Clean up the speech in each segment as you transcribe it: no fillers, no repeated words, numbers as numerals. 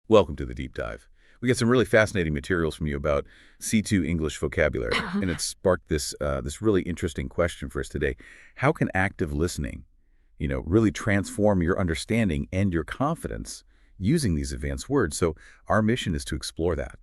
Welcome to the deep dive. We get some really fascinating materials from you about C2 English vocabulary, and it's sparked this really interesting question for us today. How can active listening, really transform your understanding and your confidence using these advanced words? So our mission is to explore that,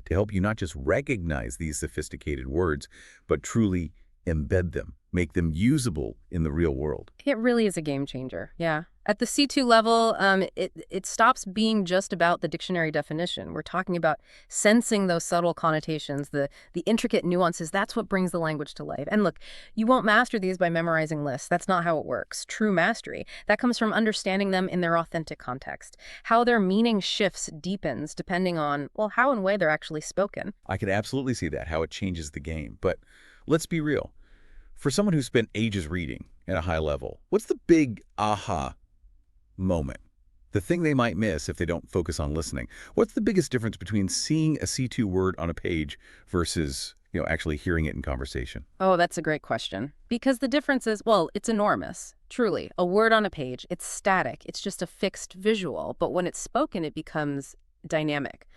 to help you not just recognize these sophisticated words, but truly embed them, make them usable in the real world. It really is a game changer, yeah. At the C2 level, it stops being just about the dictionary definition. We're talking about sensing those subtle connotations, the intricate nuances. That's what brings the language to life. And look, you won't master these by memorizing lists. That's not how it works. True mastery, that comes from understanding them in their authentic context, how their meaning shifts, deepens, depending on, well, how and where they're actually spoken. I can absolutely see that, how it changes the game. But let's be real. For someone who spent ages reading at a high level, what's the big aha moment? The thing they might miss if they don't focus on listening. What's the biggest difference between seeing a C2 word on a page versus, actually hearing it in conversation? Oh, that's a great question. Because the difference is, well, it's enormous. Truly, a word on a page, it's static. It's just a fixed visual. But when it's spoken, it becomes dynamic,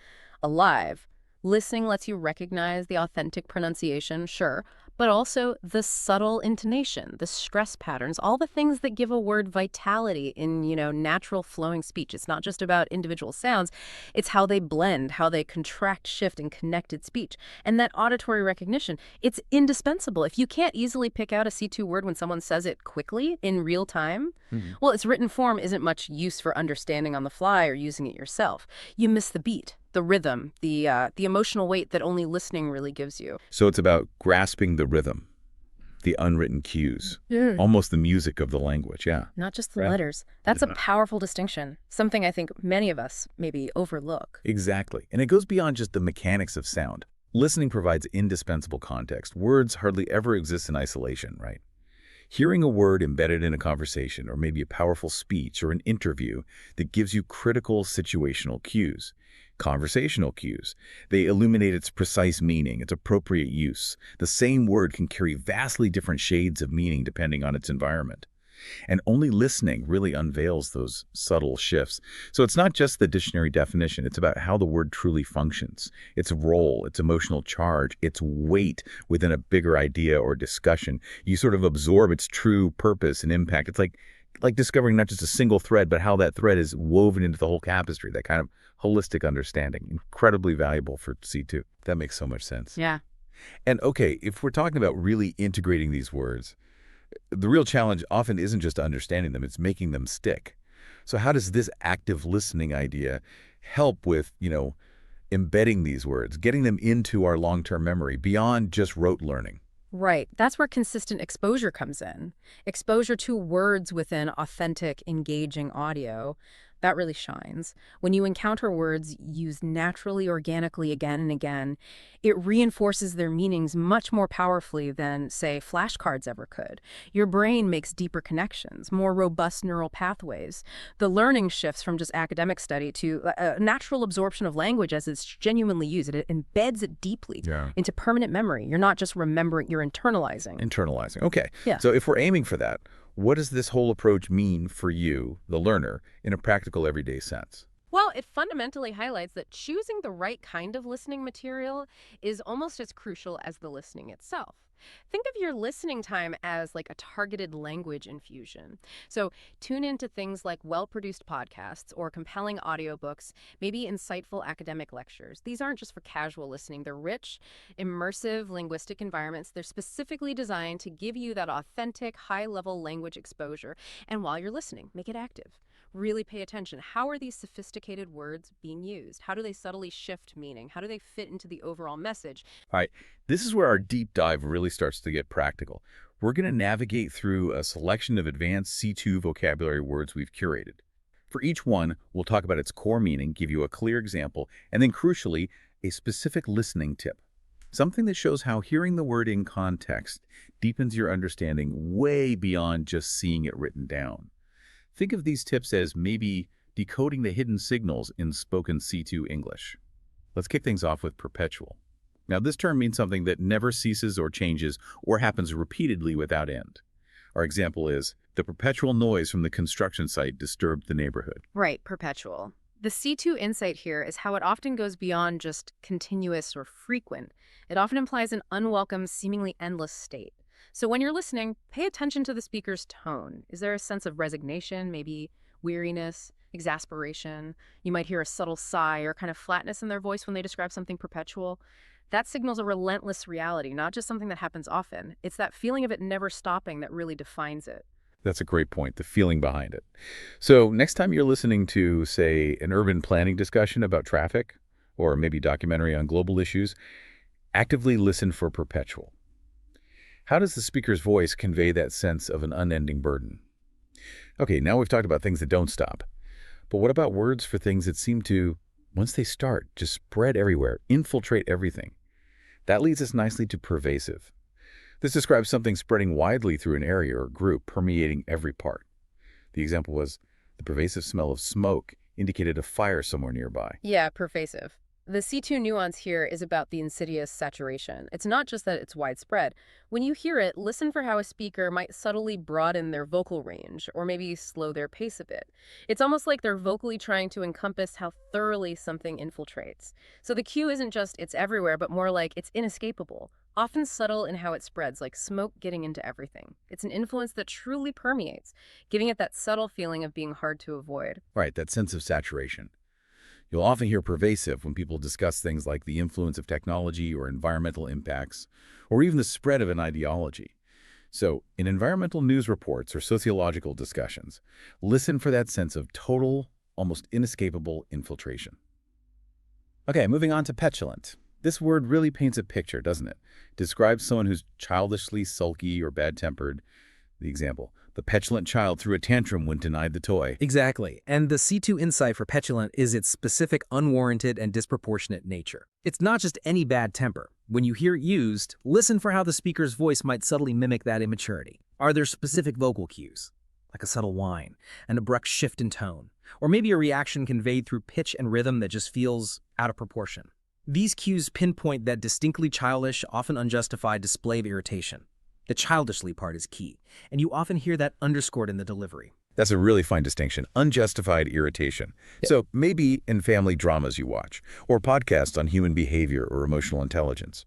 alive. Listening lets you recognize the authentic pronunciation, sure, but also the subtle intonation, the stress patterns, all the things that give a word vitality in, natural flowing speech. It's not just about individual sounds. It's how they blend, how they contract, shift, and connected speech. And that auditory recognition, it's indispensable. If you can't easily pick out a C2 word when someone says it quickly in real time, well, its written form isn't much use for understanding on the fly or using it yourself. You miss the beat, the rhythm, the emotional weight that only listening really gives you. So it's about grasping the rhythm, the unwritten cues, almost the music of the language, yeah. Not just the letters. That's a powerful distinction, something I think many of us maybe overlook. Exactly. And it goes beyond just the mechanics of sound. Listening provides indispensable context. Words hardly ever exist in isolation, right? Hearing a word embedded in a conversation, or maybe a powerful speech or an interview that gives you critical situational cues. Conversational cues. They illuminate its precise meaning, its appropriate use. The same word can carry vastly different shades of meaning depending on its environment. And only listening really unveils those subtle shifts. So it's not just the dictionary definition, it's about how the word truly functions, its role, its emotional charge, its weight within a bigger idea or discussion. You sort of absorb its true purpose and impact. It's like discovering not just a single thread, but how that thread is woven into the whole tapestry, that kind of holistic understanding. Incredibly valuable for C2. That makes so much sense. Yeah. And okay, if we're talking about really integrating these words, the real challenge often isn't just understanding them, it's making them stick. So how does this active listening idea help with, embedding these words, getting them into our long-term memory beyond just rote learning? Right. That's where consistent exposure comes in. Exposure to words within authentic, engaging audio. That really shines. When you encounter words used naturally, organically again and again, it reinforces their meanings much more powerfully than, say, flashcards ever could. Your brain makes deeper connections, more robust neural pathways. The learning shifts from just academic study to a natural absorption of language as it's genuinely used. It embeds it deeply into permanent memory. You're not just remembering, you're internalizing. Internalizing. Okay. Yeah. So if we're aiming for that, what does this whole approach mean for you, the learner, in a practical everyday sense? Well, it fundamentally highlights that choosing the right kind of listening material is almost as crucial as the listening itself. Think of your listening time as like a targeted language infusion. So tune into things like well-produced podcasts or compelling audiobooks, maybe insightful academic lectures. These aren't just for casual listening. They're rich, immersive linguistic environments. They're specifically designed to give you that authentic, high-level language exposure. And while you're listening, make it active. Really pay attention. How are these sophisticated words being used? How do they subtly shift meaning? How do they fit into the overall message? All right, this is where our deep dive really starts to get practical. We're going to navigate through a selection of advanced C2 vocabulary words we've curated. For each one, we'll talk about its core meaning, give you a clear example, and then crucially, a specific listening tip. Something that shows how hearing the word in context deepens your understanding way beyond just seeing it written down. Think of these tips as maybe decoding the hidden signals in spoken C2 English. Let's kick things off with perpetual. Now, this term means something that never ceases or changes or happens repeatedly without end. Our example is, the perpetual noise from the construction site disturbed the neighborhood. Right, perpetual. The C2 insight here is how it often goes beyond just continuous or frequent. It often implies an unwelcome, seemingly endless state. So when you're listening, pay attention to the speaker's tone. Is there a sense of resignation, maybe weariness, exasperation? You might hear a subtle sigh or kind of flatness in their voice when they describe something perpetual. That signals a relentless reality, not just something that happens often. It's that feeling of it never stopping that really defines it. That's a great point, the feeling behind it. So next time you're listening to, say, an urban planning discussion about traffic, or maybe a documentary on global issues, actively listen for perpetual. How does the speaker's voice convey that sense of an unending burden? Okay, now we've talked about things that don't stop. But what about words for things that seem to, once they start, just spread everywhere, infiltrate everything? That leads us nicely to pervasive. This describes something spreading widely through an area or group, permeating every part. The example was the pervasive smell of smoke indicated a fire somewhere nearby. Yeah, pervasive. The C2 nuance here is about the insidious saturation. It's not just that it's widespread. When you hear it, listen for how a speaker might subtly broaden their vocal range or maybe slow their pace a bit. It's almost like they're vocally trying to encompass how thoroughly something infiltrates. So the cue isn't just it's everywhere, but more like it's inescapable, often subtle in how it spreads, like smoke getting into everything. It's an influence that truly permeates, giving it that subtle feeling of being hard to avoid. Right, that sense of saturation. You'll often hear pervasive when people discuss things like the influence of technology or environmental impacts, or even the spread of an ideology. So, in environmental news reports or sociological discussions, listen for that sense of total, almost inescapable infiltration. Okay, moving on to petulant. This word really paints a picture, doesn't it? It describes someone who's childishly sulky or bad-tempered. The example, the petulant child threw a tantrum when denied the toy. Exactly, and the C2 insight for petulant is its specific, unwarranted, and disproportionate nature. It's not just any bad temper. When you hear it used, listen for how the speaker's voice might subtly mimic that immaturity. Are there specific vocal cues, like a subtle whine, an abrupt shift in tone, or maybe a reaction conveyed through pitch and rhythm that just feels out of proportion? These cues pinpoint that distinctly childish, often unjustified display of irritation. The childishly part is key, and you often hear that underscored in the delivery. That's a really fine distinction, unjustified irritation. Yeah. So maybe in family dramas you watch, or podcasts on human behavior or emotional intelligence.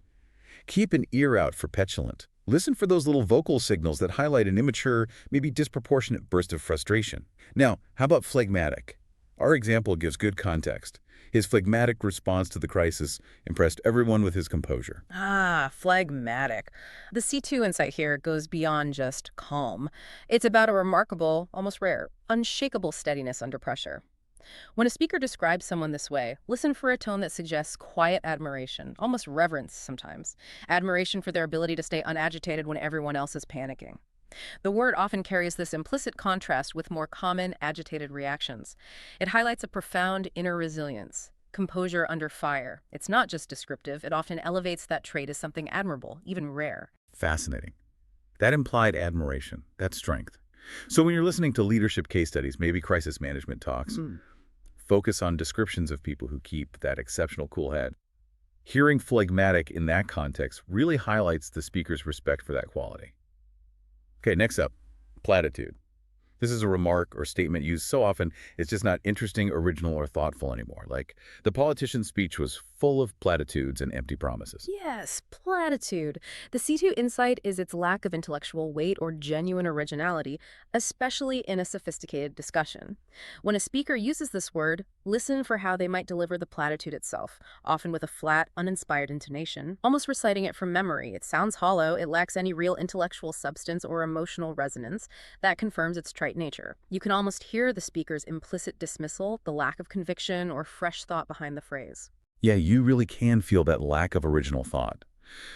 Keep an ear out for petulant. Listen for those little vocal signals that highlight an immature, maybe disproportionate burst of frustration. Now, how about phlegmatic? Our example gives good context. His phlegmatic response to the crisis impressed everyone with his composure. Ah, phlegmatic. The C2 insight here goes beyond just calm. It's about a remarkable, almost rare, unshakable steadiness under pressure. When a speaker describes someone this way, listen for a tone that suggests quiet admiration, almost reverence sometimes. Admiration for their ability to stay unagitated when everyone else is panicking. The word often carries this implicit contrast with more common, agitated reactions. It highlights a profound inner resilience, composure under fire. It's not just descriptive, it often elevates that trait as something admirable, even rare. Fascinating. That implied admiration, that strength. So when you're listening to leadership case studies, maybe crisis management talks, focus on descriptions of people who keep that exceptional cool head. Hearing phlegmatic in that context really highlights the speaker's respect for that quality. Okay, next up, platitude. This is a remark or statement used so often it's just not interesting, original, or thoughtful anymore. Like, the politician's speech was full of platitudes and empty promises. Yes, platitude. The C2 insight is its lack of intellectual weight or genuine originality, especially in a sophisticated discussion. When a speaker uses this word, listen for how they might deliver the platitude itself, often with a flat, uninspired intonation, almost reciting it from memory. It sounds hollow, it lacks any real intellectual substance or emotional resonance. That confirms its trite nature. You can almost hear the speaker's implicit dismissal, the lack of conviction or fresh thought behind the phrase. Yeah, you really can feel that lack of original thought.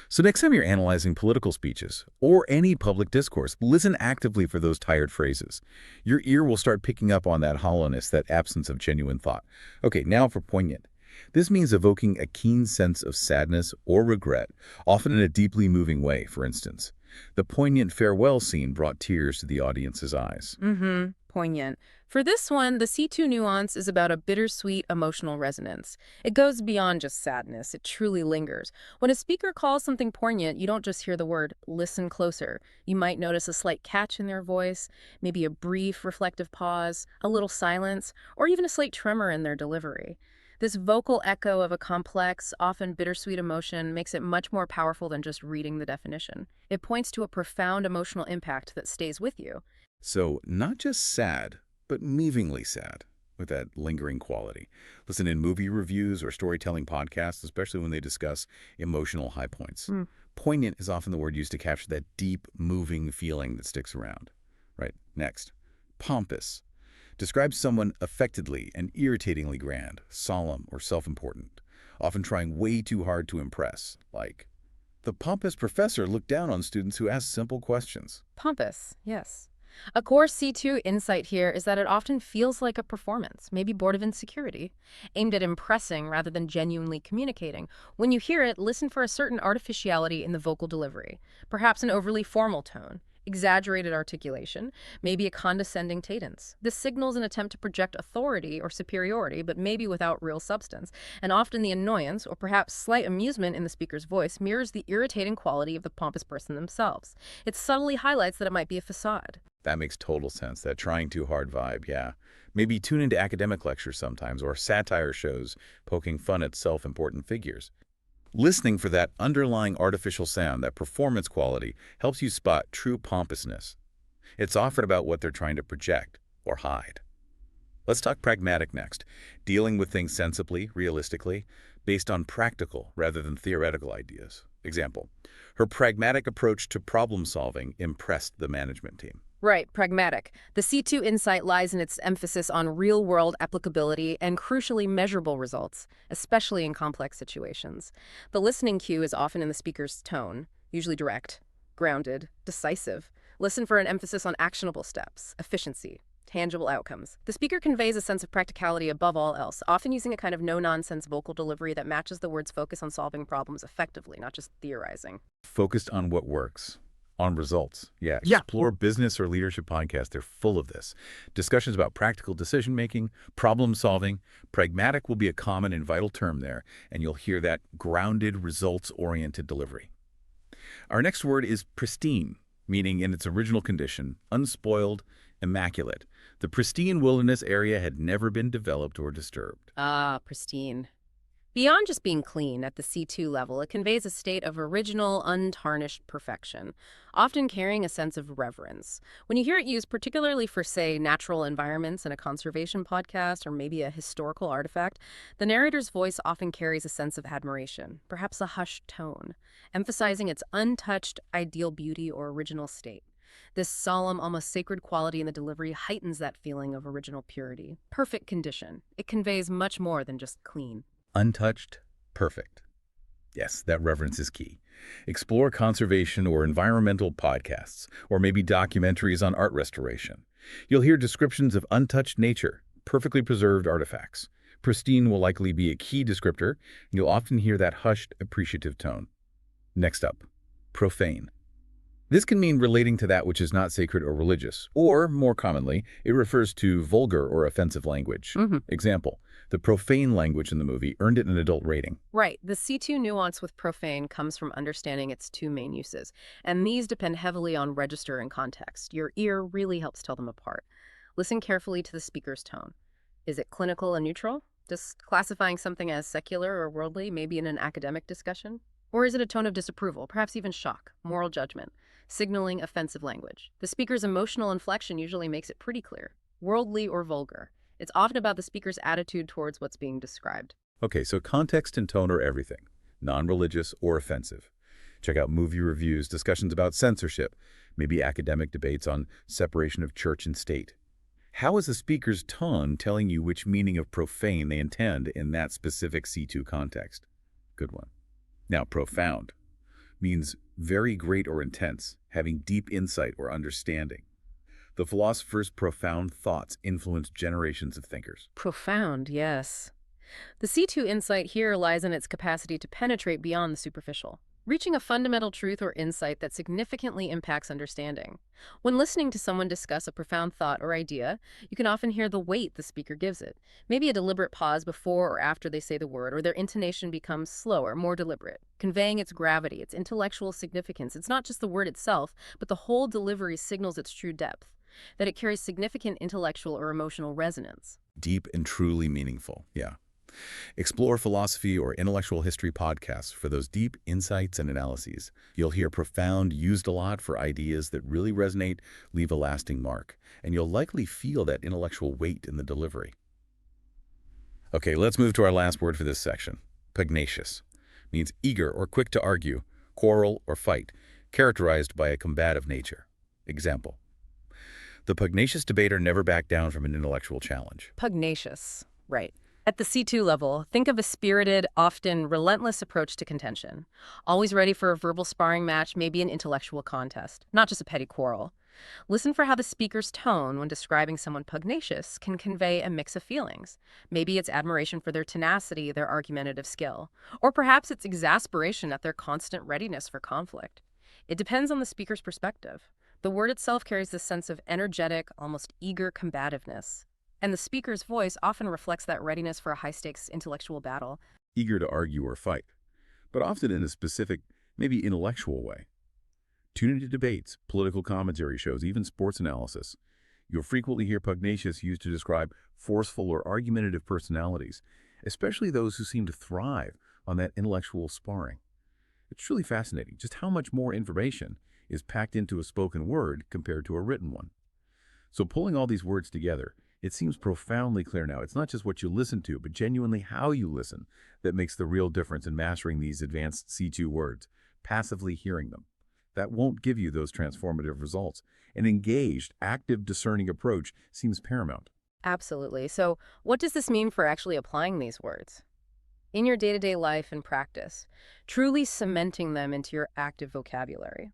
So next time you're analyzing political speeches or any public discourse, listen actively for those tired phrases. Your ear will start picking up on that hollowness, that absence of genuine thought. Okay, now for poignant. This means evoking a keen sense of sadness or regret, often in a deeply moving way, for instance. The poignant farewell scene brought tears to the audience's eyes. Poignant. For this one, the C2 nuance is about a bittersweet emotional resonance. It goes beyond just sadness, it truly lingers. When a speaker calls something poignant, you don't just hear the word, listen closer. You might notice a slight catch in their voice, maybe a brief, reflective pause, a little silence, or even a slight tremor in their delivery. This vocal echo of a complex, often bittersweet emotion makes it much more powerful than just reading the definition. It points to a profound emotional impact that stays with you. So not just sad, but movingly sad, with that lingering quality. Listen in movie reviews or storytelling podcasts, especially when they discuss emotional high points. Poignant is often the word used to capture that deep, moving feeling that sticks around. Right, next. Pompous. Describes someone affectedly and irritatingly grand, solemn, or self-important, often trying way too hard to impress, like, the pompous professor looked down on students who asked simple questions. Pompous, yes. A core C2 insight here is that it often feels like a performance, maybe born of insecurity, aimed at impressing rather than genuinely communicating. When you hear it, listen for a certain artificiality in the vocal delivery, perhaps an overly formal tone, exaggerated articulation, maybe a condescending cadence. This signals an attempt to project authority or superiority, but maybe without real substance. And often the annoyance, or perhaps slight amusement in the speaker's voice, mirrors the irritating quality of the pompous person themselves. It subtly highlights that it might be a facade. That makes total sense, that trying too hard vibe, yeah. Maybe tune into academic lectures sometimes, or satire shows poking fun at self-important figures. Listening for that underlying artificial sound, that performance quality, helps you spot true pompousness. It's often about what they're trying to project or hide. Let's talk pragmatic next, dealing with things sensibly, realistically, based on practical rather than theoretical ideas. Example, her pragmatic approach to problem solving impressed the management team. Right, pragmatic. The C2 insight lies in its emphasis on real-world applicability and crucially measurable results, especially in complex situations. The listening cue is often in the speaker's tone, usually direct, grounded, decisive. Listen for an emphasis on actionable steps, efficiency, tangible outcomes. The speaker conveys a sense of practicality above all else, often using a kind of no-nonsense vocal delivery that matches the word's focus on solving problems effectively, not just theorizing. Focused on what works. On results. Yeah, explore business or leadership podcasts. They're full of this. Discussions about practical decision-making, problem-solving. Pragmatic will be a common and vital term there, and you'll hear that grounded, results-oriented delivery. Our next word is pristine, meaning in its original condition, unspoiled, immaculate. The pristine wilderness area had never been developed or disturbed. Ah, pristine. Beyond just being clean at the C2 level, it conveys a state of original, untarnished perfection, often carrying a sense of reverence. When you hear it used particularly for, say, natural environments in a conservation podcast or maybe a historical artifact, the narrator's voice often carries a sense of admiration, perhaps a hushed tone, emphasizing its untouched, ideal beauty or original state. This solemn, almost sacred quality in the delivery heightens that feeling of original purity. Perfect condition. It conveys much more than just clean. Untouched, perfect. Yes, that reverence is key. Explore conservation or environmental podcasts, or maybe documentaries on art restoration. You'll hear descriptions of untouched nature, perfectly preserved artifacts. Pristine will likely be a key descriptor, and you'll often hear that hushed, appreciative tone. Next up, profane. This can mean relating to that which is not sacred or religious, or, more commonly, it refers to vulgar or offensive language. Example, the profane language in the movie earned it an adult rating. Right. The C2 nuance with profane comes from understanding its two main uses, and these depend heavily on register and context. Your ear really helps tell them apart. Listen carefully to the speaker's tone. Is it clinical and neutral? Just classifying something as secular or worldly, maybe in an academic discussion? Or is it a tone of disapproval, perhaps even shock, moral judgment, signaling offensive language? The speaker's emotional inflection usually makes it pretty clear, worldly or vulgar. It's often about the speaker's attitude towards what's being described. Okay, so context and tone are everything, non-religious or offensive. Check out movie reviews, discussions about censorship, maybe academic debates on separation of church and state. How is the speaker's tone telling you which meaning of profane they intend in that specific C2 context? Good one. Now, profound means very great or intense, having deep insight or understanding. The philosopher's profound thoughts influenced generations of thinkers. Profound, yes. The C2 insight here lies in its capacity to penetrate beyond the superficial. reaching a fundamental truth or insight that significantly impacts understanding. When listening to someone discuss a profound thought or idea, you can often hear the weight the speaker gives it. Maybe a deliberate pause before or after they say the word, or their intonation becomes slower, more deliberate, conveying its gravity, its intellectual significance. It's not just the word itself, but the whole delivery signals its true depth, that it carries significant intellectual or emotional resonance. Deep and truly meaningful, yeah. Explore philosophy or intellectual history podcasts for those deep insights and analyses. You'll hear profound used a lot for ideas that really resonate, leave a lasting mark, and you'll likely feel that intellectual weight in the delivery. Okay, let's move to our last word for this section. Pugnacious means eager or quick to argue, quarrel, or fight, characterized by a combative nature. Example: the pugnacious debater never backed down from an intellectual challenge. Pugnacious, right. At the C2 level, think of a spirited, often relentless approach to contention. Always ready for a verbal sparring match, maybe an intellectual contest, not just a petty quarrel. Listen for how the speaker's tone when describing someone pugnacious can convey a mix of feelings. Maybe it's admiration for their tenacity, their argumentative skill, or perhaps it's exasperation at their constant readiness for conflict. It depends on the speaker's perspective. The word itself carries this sense of energetic, almost eager combativeness. And the speaker's voice often reflects that readiness for a high-stakes intellectual battle. Eager to argue or fight, but often in a specific, maybe intellectual way. Tune into debates, political commentary shows, even sports analysis. You'll frequently hear pugnacious used to describe forceful or argumentative personalities, especially those who seem to thrive on that intellectual sparring. It's truly fascinating just how much more information is packed into a spoken word compared to a written one. So pulling all these words together, it seems profoundly clear now. It's not just what you listen to, but genuinely how you listen that makes the real difference in mastering these advanced C2 words, passively hearing them. That won't give you those transformative results. An engaged, active, discerning approach seems paramount. Absolutely. So what does this mean for actually applying these words in your day-to-day life and practice, truly cementing them into your active vocabulary?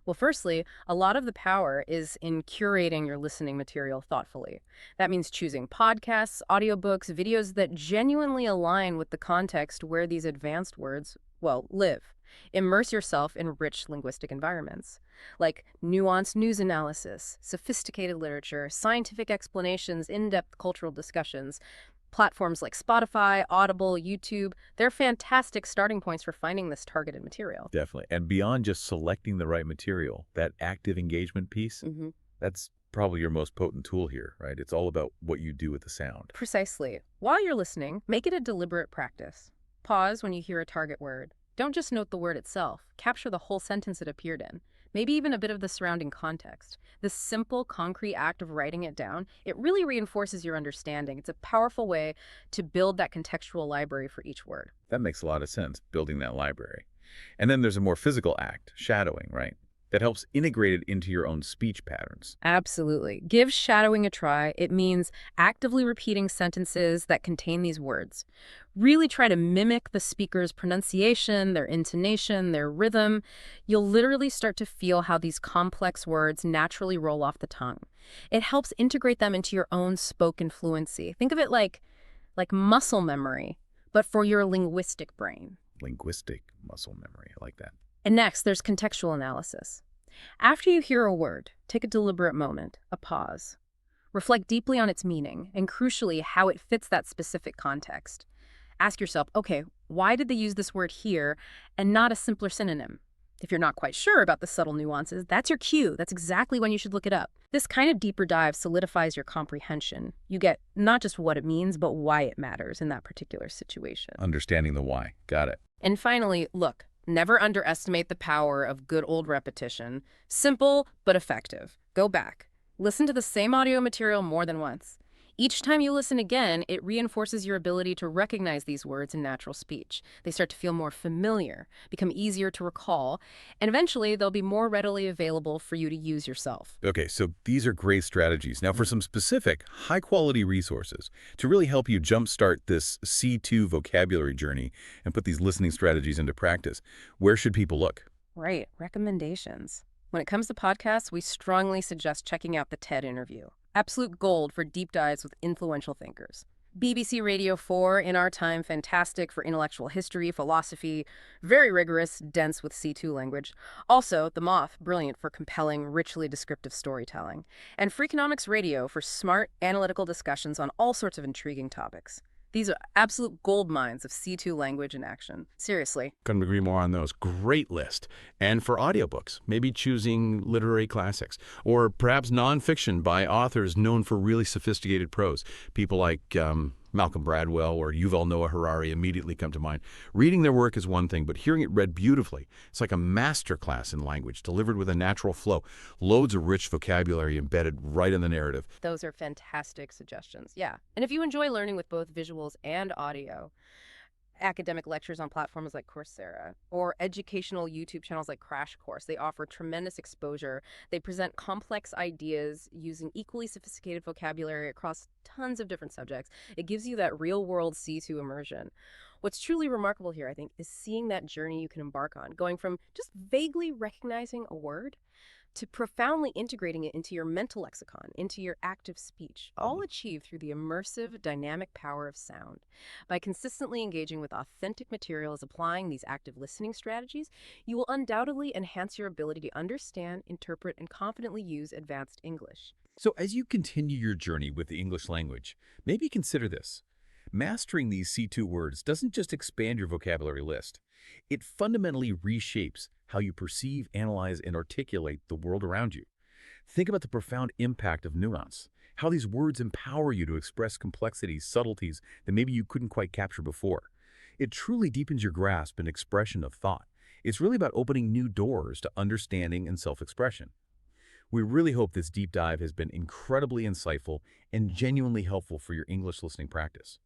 Well, firstly, a lot of the power is in curating your listening material thoughtfully. That means choosing podcasts, audiobooks, videos that genuinely align with the context where these advanced words, well, live. Immerse yourself in rich linguistic environments, like nuanced news analysis, sophisticated literature, scientific explanations, in-depth cultural discussions. Platforms like Spotify, Audible, YouTube, they're fantastic starting points for finding this targeted material. Definitely. And beyond just selecting the right material, that active engagement piece, that's probably your most potent tool here, right? It's all about what you do with the sound. Precisely. While you're listening, make it a deliberate practice. Pause when you hear a target word. Don't just note the word itself. Capture the whole sentence it appeared in. Maybe even a bit of the surrounding context. This simple, concrete act of writing it down, it really reinforces your understanding. It's a powerful way to build that contextual library for each word. That makes a lot of sense, building that library. And then there's a more physical act, shadowing, right? That helps integrate it into your own speech patterns. Absolutely. Give shadowing a try. It means actively repeating sentences that contain these words. Really try to mimic the speaker's pronunciation, their intonation, their rhythm. You'll literally start to feel how these complex words naturally roll off the tongue. It helps integrate them into your own spoken fluency. Think of it like muscle memory, but for your linguistic brain. Linguistic muscle memory, I like that. And next, there's contextual analysis. After you hear a word, take a deliberate moment, a pause. Reflect deeply on its meaning, and crucially, how it fits that specific context. Ask yourself, okay, why did they use this word here and not a simpler synonym? If you're not quite sure about the subtle nuances, that's your cue. That's exactly when you should look it up. This kind of deeper dive solidifies your comprehension. You get not just what it means, but why it matters in that particular situation. Understanding the why. Got it. And finally, look. Never underestimate the power of good old repetition. Simple, but effective. Go back. Listen to the same audio material more than once. Each time you listen again, it reinforces your ability to recognize these words in natural speech. They start to feel more familiar, become easier to recall, and eventually they'll be more readily available for you to use yourself. Okay, so these are great strategies. Now for some specific, high-quality resources to really help you jumpstart this C2 vocabulary journey and put these listening strategies into practice, where should people look? Right, recommendations. When it comes to podcasts, we strongly suggest checking out the TED interview. Absolute gold for deep dives with influential thinkers. BBC Radio 4 in our time, fantastic for intellectual history, philosophy, very rigorous, dense with C2 language. Also, The Moth, brilliant for compelling, richly descriptive storytelling. And Freakonomics Radio for smart, analytical discussions on all sorts of intriguing topics. These are absolute gold mines of C2 language in action. Seriously. Couldn't agree more on those. Great list. And for audiobooks, maybe choosing literary classics or perhaps nonfiction by authors known for really sophisticated prose. People like Malcolm Gladwell or Yuval Noah Harari immediately come to mind. Reading their work is one thing, but hearing it read beautifully, it's like a master class in language, delivered with a natural flow. Loads of rich vocabulary embedded right in the narrative. Those are fantastic suggestions. Yeah. And if you enjoy learning with both visuals and audio, academic lectures on platforms like Coursera or educational YouTube channels like Crash Course, they offer tremendous exposure. They present complex ideas using equally sophisticated vocabulary across tons of different subjects. It gives you that real-world C2 immersion. What's truly remarkable here, I think, is seeing that journey you can embark on, going from just vaguely recognizing a word to profoundly integrating it into your mental lexicon, into your active speech, all achieved through the immersive, dynamic power of sound. By consistently engaging with authentic materials, applying these active listening strategies, you will undoubtedly enhance your ability to understand, interpret, and confidently use advanced English. So as you continue your journey with the English language, maybe consider this. Mastering these C2 words doesn't just expand your vocabulary list. It fundamentally reshapes how you perceive, analyze, and articulate the world around you. Think about the profound impact of nuance, how these words empower you to express complexities, subtleties that maybe you couldn't quite capture before. It truly deepens your grasp and expression of thought. It's really about opening new doors to understanding and self-expression. We really hope this deep dive has been incredibly insightful and genuinely helpful for your English listening practice.